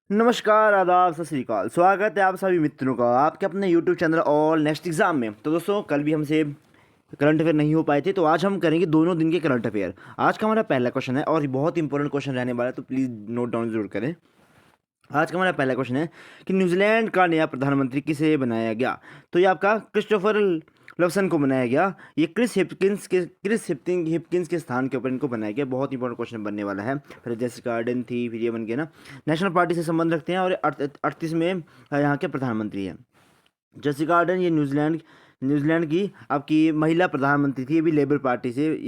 नमस्कार, आदाब, सत श्री अकाल। स्वागत है आप सभी मित्रों का आपके अपने YouTube channel all next exam में। तो दोस्तों, कल भी हमसे करंट अफेयर नहीं हो पाए थे, तो आज हम करेंगे दोनों दिन के करंट अफेयर। आज का हमारा पहला क्वेश्चन है और बहुत इंपॉर्टेंट क्वेश्चन रहने वाला है, तो प्लीज़ नोट डाउन जरूर करें। आज का हमारा पहला क्वेश्चन है कि न्यूजीलैंड का नया प्रधानमंत्री किसे बनाया गया। तो ये आपका क्रिस्टोफर लवसन को बनाया गया। ये क्रिस हिप्किंस के स्थान के ऊपर इनको बनाया गया। बहुत इंपॉर्टेंट क्वेश्चन बनने वाला है। फिर जेसिका आर्डन थी, फिर ये बन गया ना। नेशनल पार्टी से संबंध रखते हैं और 38 में यहाँ के प्रधानमंत्री हैं। जेसिका आर्डन ये न्यूजीलैंड की आपकी महिला प्रधानमंत्री थी। ये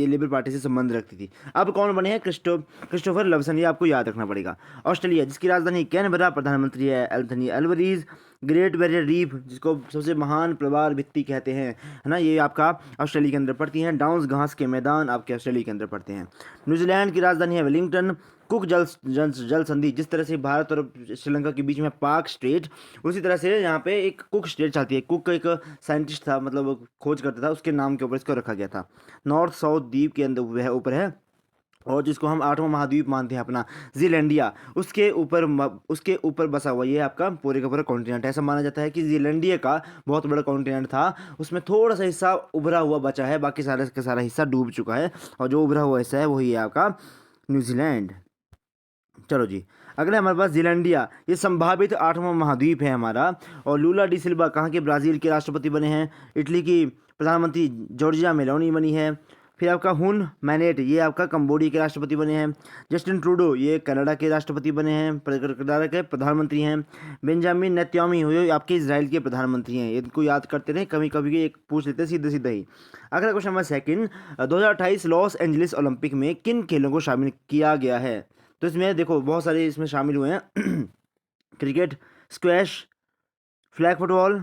लेबर पार्टी से संबंध रखती थी। अब कौन बने हैं? क्रिस्टोफर लवसन, ये आपको याद रखना पड़ेगा। ऑस्ट्रेलिया, जिसकी राजधानी कैनबरा, प्रधानमंत्री है एंथनी अल्वरीज। ग्रेट बैरियर रीफ, जिसको सबसे महान प्रवाल भित्ति कहते हैं, है ना, ये आपका ऑस्ट्रेलिया के अंदर पड़ती हैं। डाउन्स, घास के मैदान, आपके ऑस्ट्रेलिया के अंदर पड़ते हैं। न्यूजीलैंड की राजधानी है वेलिंगटन। कुक जल संधि, जिस तरह से भारत और श्रीलंका के बीच में पाक स्टेट, उसी तरह से यहाँ पे एक कुक स्टेट चलती है। कुक एक साइंटिस्ट था, मतलब वो खोज करता था, उसके नाम के ऊपर इसको रखा गया था। नॉर्थ साउथ द्वीप के अंदर वह ऊपर है, और जिसको हम 8वां महाद्वीप मानते हैं अपना, जीलैंडिया, उसके ऊपर बसा हुआ ये आपका पूरे का पूरा कॉन्टिनेंट है। ऐसा माना जाता है कि जीलैंडिया का बहुत बड़ा कॉन्टिनेंट था, उसमें थोड़ा सा हिस्सा उभरा हुआ बचा है, बाकी सारा का सारा हिस्सा डूब चुका है, और जो उभरा हुआ हिस्सा है वही है आपका न्यूजीलैंड। चलो जी, अगला हमारे पास जीलैंडिया, ये संभावित 8वां महाद्वीप है हमारा। और लूला डी सिल्वा कहाँ के? ब्राज़ील के राष्ट्रपति बने हैं। इटली की प्रधानमंत्री जॉर्जिया मेलोनी बनी है। फिर आपका हुन मैनेट, ये आपका कंबोडिया के राष्ट्रपति बने हैं। जस्टिन ट्रूडो, ये कनाडा के राष्ट्रपति बने हैं, कनाडा के प्रधानमंत्री हैं। बेंजामिन नेतन्याहू, ये आपके इसराइल के प्रधानमंत्री हैं। इनको याद करते रहे, कभी कभी एक पूछ लेते हैं सीधे सीधे ही। अगला क्वेश्चन हमारा सेकंड, 2028 लॉस एंजलिस ओलंपिक में किन खेलों को शामिल किया गया है? तो इसमें देखो बहुत सारे इसमें शामिल हुए हैं। Cricket, squash, flag football,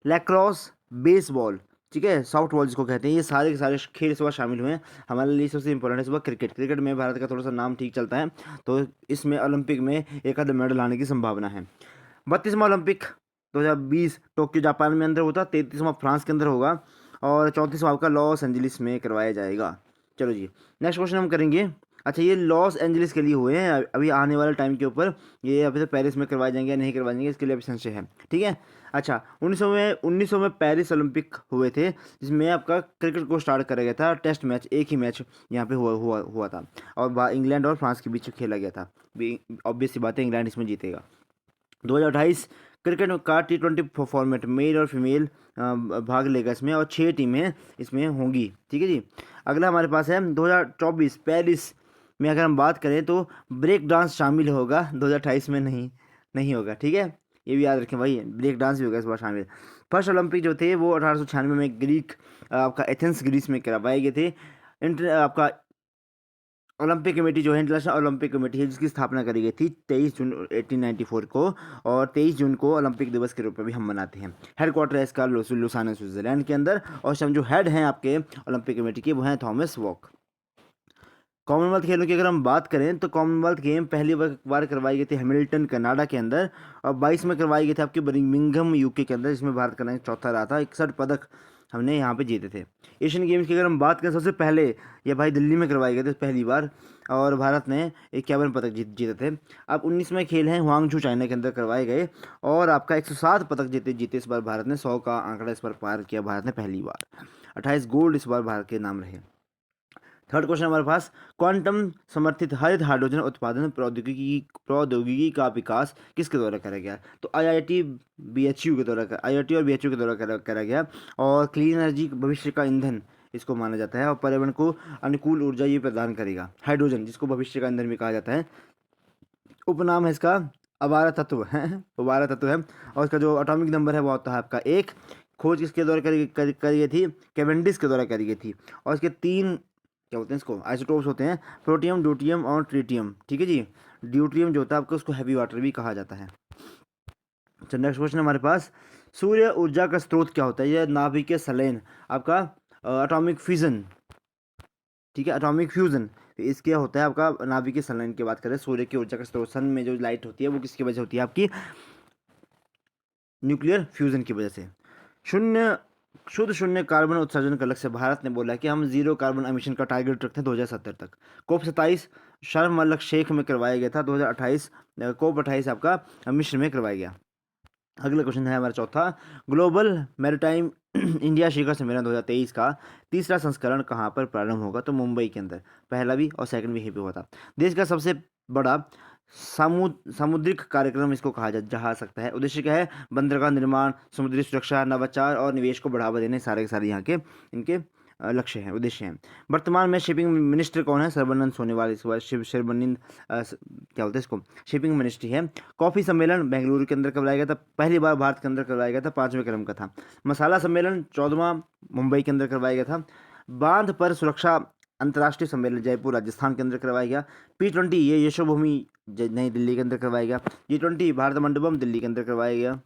lacrosse, baseball, ठीक है, सॉफ्ट बॉल जिसको कहते हैं, ये सारे के सारे खेल इस बार शामिल हुए हैं। हमारे लिए सबसे इंपॉर्टेंट है इस बार क्रिकेट में भारत का थोड़ा सा नाम ठीक चलता है, तो इसमें ओलंपिक में एक आधा मेडल आने की संभावना है। 32वां ओलंपिक 2020 टोक्यो जापान में अंदर होता, 33वां फ्रांस के अंदर होगा, और 34वां आपका लॉस एंजलिस में करवाया जाएगा। चलो जी, नेक्स्ट क्वेश्चन हम करेंगे। अच्छा, ये लॉस एंजलिस के लिए हुए हैं, अभी आने वाले टाइम के ऊपर ये अभी तो पेरिस में करवाए जाएंगे या नहीं करवाए जाएंगे, इसके लिए अभी संशय है, ठीक है। अच्छा, 1900 में पेरिस ओलंपिक हुए थे, जिसमें आपका क्रिकेट को स्टार्ट करा गया था। टेस्ट मैच, एक ही मैच यहाँ पे हुआ था, और इंग्लैंड और फ्रांस के बीच खेला गया था। ऑब्वियस सी बात है, इंग्लैंड इसमें जीतेगा। 2028 क्रिकेट का T20 फॉर्मेट, मेल और फीमेल भाग लेगा इसमें, और 6 टीमें इसमें होंगी, ठीक है जी। अगला हमारे पास है 2024 पेरिस में, अगर हम बात करें तो ब्रेक डांस शामिल होगा। 2028 में नहीं होगा, ठीक है, ये भी याद रखें भाई, ब्रेक डांस भी होगा इस बार शामिल। फर्स्ट ओलंपिक जो थे वो 1896 में आपका एथेंस ग्रीस में करवाए गए थे। आपका ओलंपिक कमेटी जो है, इंटरनेशनल ओलंपिक कमेटी है, जिसकी स्थापना करी गई थी 23 जून 1894 को, और 23 जून को ओलंपिक दिवस के रूप में भी हम मनाते हैं। हेडक्वार्टर है इसका लुसाना स्विट्जरलैंड के अंदर, और हम जो हेड हैं आपके ओलंपिक कमेटी के वो हैं थॉमस वॉक। कॉमनवेल्थ खेलों की अगर हम बात करें तो कॉमनवेल्थ गेम पहली बार करवाई गई थी हैमिल्टन कनाडा के अंदर, और 22 में करवाई गई थी आपके बर्मिंघम यूके के अंदर, जिसमें भारत का रैंक चौथा रहा था। 61 पदक हमने यहाँ पे जीते थे। एशियन गेम्स की अगर हम बात करें, सबसे पहले ये भाई दिल्ली में करवाए गए थे पहली बार, और भारत ने 51 पदक जीते थे। अब 19वें खेल हैं हुआंगझू चाइना के अंदर करवाए गए, और आपका 107 पदक जीते इस बार भारत ने। 100 का आंकड़ा इस बार पार किया भारत ने पहली बार। 28 गोल्ड इस बार भारत के नाम रहे। थर्ड क्वेश्चन हमारे पास, क्वांटम समर्थित हरित हाइड्रोजन उत्पादन प्रौद्योगिकी का विकास किसके द्वारा करा गया? तो आईआईटी और बीएचयू के द्वारा करा गया। और क्लीन एनर्जी भविष्य का ईंधन इसको माना जाता है, और पर्यावरण को अनुकूल ऊर्जा ये प्रदान करेगा। हाइड्रोजन, जिसको भविष्य का ईंधन भी कहा जाता है, उपनाम है इसका अबारह तत्व है। अबारह तत्व है, और इसका जो एटॉमिक नंबर है वो होता है आपका 1। खोज किसके द्वारा करी गई थी? कैवेंडिश के द्वारा करी गई थी। और इसके 3 क्या होते हैं, इसको आइसोटोप्स होते हैं, प्रोटियम, ड्यूटियम और ट्रीटियम, ठीक है जी। ड्यूटियम जो होता है आपको, उसको हैवी वाटर भी कहा जाता है। तो नेक्स्ट क्वेश्चन हमारे पास, सूर्य ऊर्जा का स्रोत क्या होता है? यह नाभिकीय संलयन, आपका एटॉमिक फ्यूजन, ठीक है, एटॉमिक फ्यूजन, इसके होता है आपका नाभिकीय संलयन की बात करें। सूर्य की ऊर्जा का स्रोत, सन में जो लाइट होती है वो किसकी वजह से होती है? आपकी न्यूक्लियर फ्यूजन की वजह से। शुद्ध शून्य कार्बन उत्सर्जन का लक्ष्य, भारत ने बोला कि हम 0 कार्बन एमिशन का टारगेट रखते हैं 2070 तक। COP 27 शर्म अल शेख में करवाया गया था 2028, COP28 आपका मिस्र में करवाया गया। अगला क्वेश्चन है हमारा चौथा, ग्लोबल मैरीटाइम इंडिया शिखर सम्मेलन 2023 का तीसरा संस्करण कहाँ पर प्रारंभ होगा? तो मुंबई के अंदर। पहला भी और सेकंड भी यहीं पे हुआ था। देश का सबसे बड़ा सामुद्रिक कार्यक्रम इसको कहा जा सकता है। उद्देश्य क्या है? बंदरगाह निर्माण, समुद्री सुरक्षा, नवाचार और निवेश को बढ़ावा देने, सारे के सारे यहाँ के इनके लक्ष्य हैं, उद्देश्य हैं। वर्तमान में शिपिंग मिनिस्टर कौन है? सर्बानंद सोनोवाल। इसके बाद सर्बानंद क्या बोलते हैं इसको? शिपिंग मिनिस्ट्री है। कॉफी सम्मेलन बेंगलुरु के अंदर करवाया गया था, पहली बार भारत के अंदर करवाया गया था, 5वें क्रम का था। मसाला सम्मेलन 14वां मुंबई के अंदर करवाया गया था। बांध पर सुरक्षा अंतर्राष्ट्रीय सम्मेलन जयपुर राजस्थान के अंदर करवाया गया। P20 ये यशोभूमि नई दिल्ली के अंदर करवाया गया। G20 भारत मंडपम दिल्ली के अंदर करवाया गया।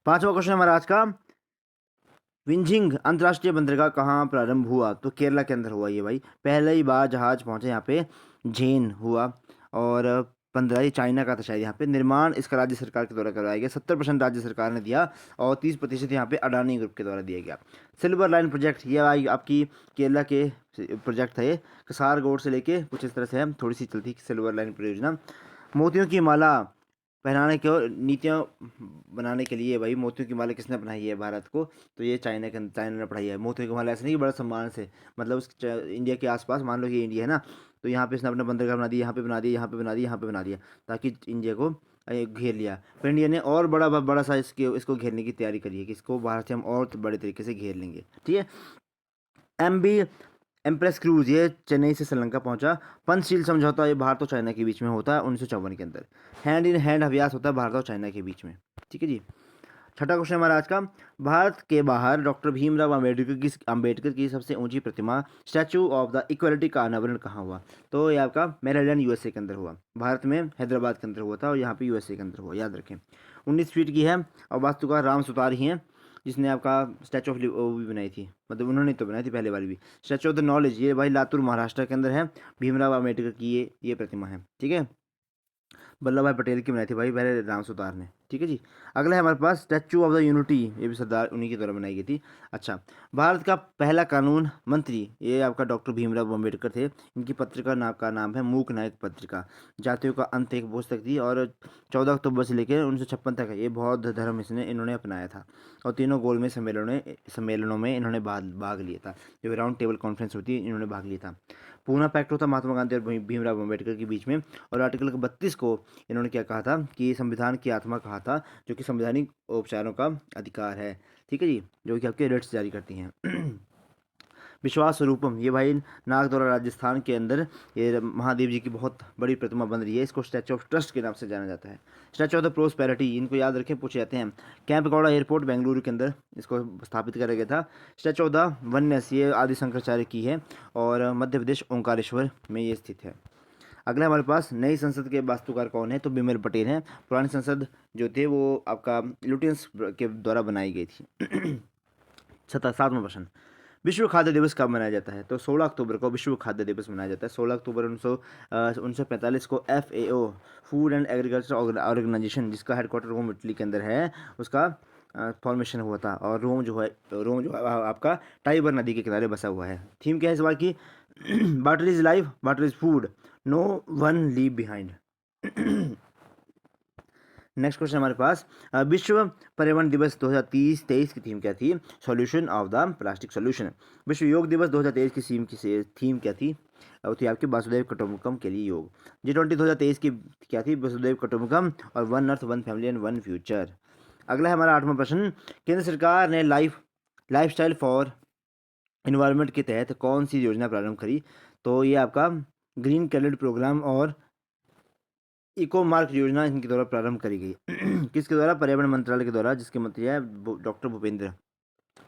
5वां क्वेश्चन हमारा आज का, विंझिंग अंतर्राष्ट्रीय बंदरगाह कहाँ प्रारंभ हुआ? तो केरला के अंदर हुआ ये भाई। पहले ही बार जहाज पहुंचे यहाँ पे झेन हुआ, और 15 चाइना का था शायद यहाँ पे। निर्माण इसका राज्य सरकार के द्वारा करवाया गया, 70% राज्य सरकार ने दिया और 30% यहाँ पे अडानी ग्रुप के द्वारा दिया गया। सिल्वर लाइन प्रोजेक्ट ये आपकी केरला के प्रोजेक्ट था, ये कसारगोड से लेके कुछ इस तरह से है, थोड़ी सी चलती सिल्वर लाइन परियोजना। मोतियों की माला पहनाने के और नीतियाँ बनाने के लिए भाई, मोतियों की माला किसने बनाई है भारत को? तो ये चाइना ने पढ़ाई है। मोतियों की माला ऐसे नहीं कि बड़ा सम्मान से, मतलब उस इंडिया के आसपास, मान लो कि इंडिया है ना, तो यहाँ पे इसने अपना बंदरगाह बना दिया, यहाँ पे बना दिया, यहाँ पे बना दिया, यहाँ पे बना दिया, ताकि इंडिया को घेर लिया। फिर इंडिया ने और बड़ा सा इसको घेरने की तैयारी करी है कि इसको भारत से हम और बड़े तरीके से घेर लेंगे। ठीक है। MV एम्प्रेस क्रूज ये चेन्नई से श्रीलंका पहुंचा। पंचशील समझौता ये भारत और चाइना के बीच में होता है 1954 के अंदर। हैंड इन हैंड अभ्यास होता है भारत और चाइना के बीच में। ठीक है जी। छठा क्वेश्चन हमारा आज का, भारत के बाहर डॉक्टर भीमराव अंबेडकर की सबसे ऊंची प्रतिमा स्टैचू ऑफ द इक्वलिटी का अनावरण कहाँ हुआ? तो ये आपका मेरीलैंड USA के अंदर हुआ। भारत में हैदराबाद के अंदर हुआ था और यहाँ पे USA के अंदर हुआ, याद रखें। 19 फीट की है और वास्तुकार राम सुतार ही हैं, जिसने आपका स्टैचू ऑफ वो भी बनाई थी, मतलब उन्होंने तो बनाई थी पहले वाली भी। स्टैचू ऑफ द नॉलेज ये भाई लातूर महाराष्ट्र के अंदर है, भीमराव अम्बेडकर की ये प्रतिमा है। ठीक है। वल्लभ भाई पटेल की बनाई थी भाई पहले राम सुतार ने। ठीक है जी। अगला है हमारे पास स्टैचू ऑफ द यूनिटी, ये भी सरदार उन्हीं के द्वारा बनाई गई थी। अच्छा, भारत का पहला कानून मंत्री ये आपका डॉक्टर भीमराव अम्बेडकर थे। इनकी पत्रिका का नाम है मूक नायक पत्रिका। जातियों का अंत एक पुस्तक थी और 14 अक्टूबर से लेकर 1956 तक ये बौद्ध धर्म इन्होंने अपनाया था और तीनों गोलमेज सम्मेलनों में इन्होंने भाग लिया था। जो राउंड टेबल कॉन्फ्रेंस होती है इन्होंने भाग लिया था। पूना पैक्ट होता महात्मा गांधी और भीमराव अम्बेडकर के बीच में, और आर्टिकल 32 को इन्होंने क्या कहा था कि संविधान की आत्मा कहा था, जो कि संवैधानिक उपचारों का अधिकार है। ठीक है जी, जो कि आपके रिट्स जारी करती हैं। विश्वास स्वरूपम ये भाई नागद्वारा राजस्थान के अंदर ये महादेव जी की बहुत बड़ी प्रतिमा बन रही है। इसको स्टैचू ऑफ ट्रस्ट के नाम से जाना जाता है। स्टैचू ऑफ द प्रोस्पेरिटी इनको याद रखें, पूछे जाते हैं। कैंपगौड़ा एयरपोर्ट बेंगलुरु के अंदर इसको स्थापित करा गया था। स्टैचू ऑफ द वननेस ये आदि शंकराचार्य की है और मध्य प्रदेश ओंकारेश्वर में ये स्थित है। अगला हमारे पास नई संसद के वास्तुकार कौन है? तो बिमल पटेल हैं। पुरानी संसद जो थे वो आपका लुटियंस के द्वारा बनाई गई थी। 7वां प्रश्न, विश्व खाद्य दिवस कब मनाया जाता है? तो 16 अक्टूबर को विश्व खाद्य दिवस मनाया जाता है। 16 अक्टूबर 1945 को FAO food and agriculture organization, जिसका हेडक्वार्टर रोम इटली के अंदर है, उसका फॉर्मेशन हुआ था। और रोम जो है आपका टाइबर नदी के किनारे बसा हुआ है। थीम क्या है इस बार की? Water is life, water is food, no one leave behind. Next question हमारे पास, विश्व पर्यावरण दिवस 2023 की थीम क्या थी? Solution of the plastic solution. विश्व योग दिवस 2023 की थीम क्या थी? वो थी आपकी वासुदेव कुटुंबकम के लिए योग। G20 2023 की क्या थी? वसुदेव कुटुंबकम और one earth one family and one future. अगला है हमारा 8वां प्रश्न, केंद्र सरकार ने लाइफस्टाइल फॉर इन्वायरमेंट के तहत कौन सी योजना प्रारंभ करी? तो ये आपका ग्रीन कैलेंडर प्रोग्राम और इको मार्क योजना इनके द्वारा प्रारंभ करी गई। किसके द्वारा? पर्यावरण मंत्रालय के द्वारा, जिसके मंत्री है डॉक्टर भूपेंद्र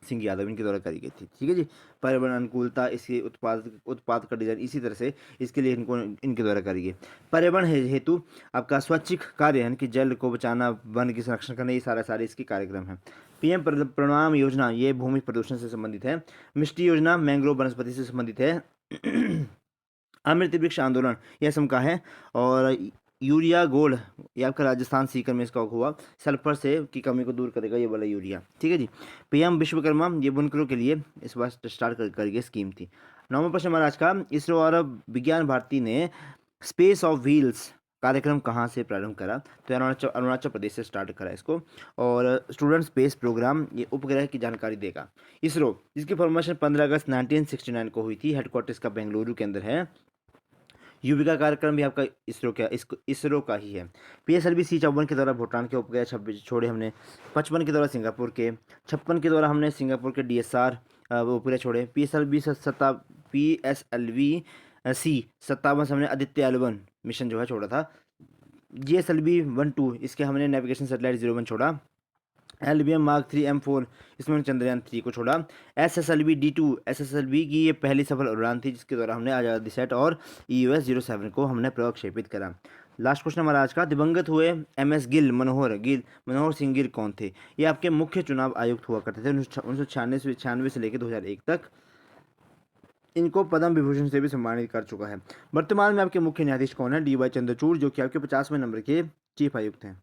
सिंह यादव, इनके द्वारा करी गई थी। ठीक है जी। पर्यावरण अनुकूलता, इसके उत्पाद का डिजाइन, इसी तरह से इसके लिए इनके द्वारा करी गई। पर्यावरण हेतु आपका स्वैच्छिक कार्य यानी कि जल को बचाना, वन की संरक्षण करना, ये सारे इसके कार्यक्रम हैं। PM प्रणाम योजना ये भूमि प्रदूषण से संबंधित है। मिष्टी योजना मैंग्रोव वनस्पति से संबंधित है। अमृत वृक्ष आंदोलन यह असम का है। और यूरिया गोल्ड ये आपका राजस्थान सीकर में इसका हुआ, सल्फर से की कमी को दूर करेगा ये वाला यूरिया। ठीक है जी। PM विश्वकर्मा ये बुनकरों के लिए इस बार स्टार्ट करी गई स्कीम थी। 9वां प्रश्न हमारा आज का, इसरो और विज्ञान भारती ने स्पेस ऑफ व्हील्स कार्यक्रम कहाँ से प्रारंभ करा? तो अरुणाचल प्रदेश से स्टार्ट करा इसको। और स्टूडेंट स्पेस प्रोग्राम ये उपग्रह की जानकारी देगा। इसरो, जिसकी फॉर्मेशन 15 अगस्त 1969 को हुई थी, हेडक्वार्टर इसका बेंगलुरु के अंदर है। युविका कार्यक्रम भी आपका इसरो का ही है। PSLV C-54 के द्वारा भूटान के उपग्रह 26 छोड़े हमने। 55 के द्वारा सिंगापुर के, 56 के द्वारा हमने सिंगापुर के DSR उपग्रह छोड़े। PSLV C-57 से हमने आदित्य L1 मिशन जो है छोड़ा था। GSLV 1-2 इसके हमने नेविगेशन सैटेलाइट 01 छोड़ा। LBM Mark 3 M4 इसमें हमने चंद्रयान 3 को छोड़ा। SSLV D2 SSLV की ये पहली सफल उड़ान थी, जिसके द्वारा हमने आजादी सेट और EOS 07 को हमने प्रक्षेपित करा। लास्ट क्वेश्चन हमारा आज का, दिवंगत हुए MS गिल मनोहर सिंह गिल कौन थे? ये आपके मुख्य चुनाव आयुक्त हुआ करते थे 1996 से लेकर 2001 तक। इनको पद्म विभूषण से भी सम्मानित कर चुका है। वर्तमान में आपके मुख्य न्यायाधीश कौन है? DY चंद्रचूड़, जो कि आपके 50वें नंबर के चीफ आयुक्त हैं,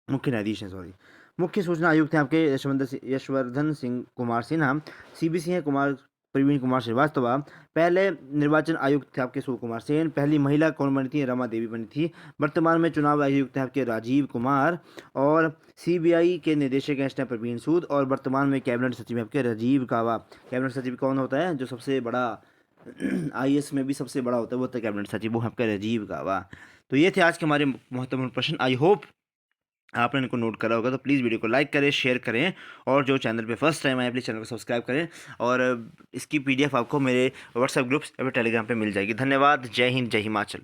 मुख्य न्यायाधीश हैं, सॉरी। मुख्य सूचना आयुक्त हैं आपके यशवर्धन सिंह कुमार सिन्हा। CBC हैं प्रवीण कुमार श्रीवास्तव। पहले निर्वाचन आयुक्त थे आपके शिव कुमार सेन। पहली महिला कौन बनी थी? रमा देवी बनी थी। वर्तमान में चुनाव आयुक्त हैं आपके राजीव कुमार। और CBI के निदेशक हैं प्रवीण सूद। और वर्तमान में कैबिनेट सचिव हैं आपके राजीव गाबा। कैबिनेट सचिव कौन होता है? जो सबसे बड़ा IAS में भी सबसे बड़ा होता है वो होता है कैबिनेट सचिव, वो आपका राजीव गाबा। तो ये थे आज के हमारे महत्वपूर्ण प्रश्न। आई होप आपने इनको नोट करा होगा। तो प्लीज़ वीडियो को लाइक करें, शेयर करें, और जो चैनल पे फर्स्ट टाइम आए प्लीज़ चैनल को सब्सक्राइब करें। और इसकी PDF आपको मेरे व्हाट्सएप ग्रुप्स या फिर टेलीग्राम पे मिल जाएगी। धन्यवाद। जय हिंद, जय हिमाचल।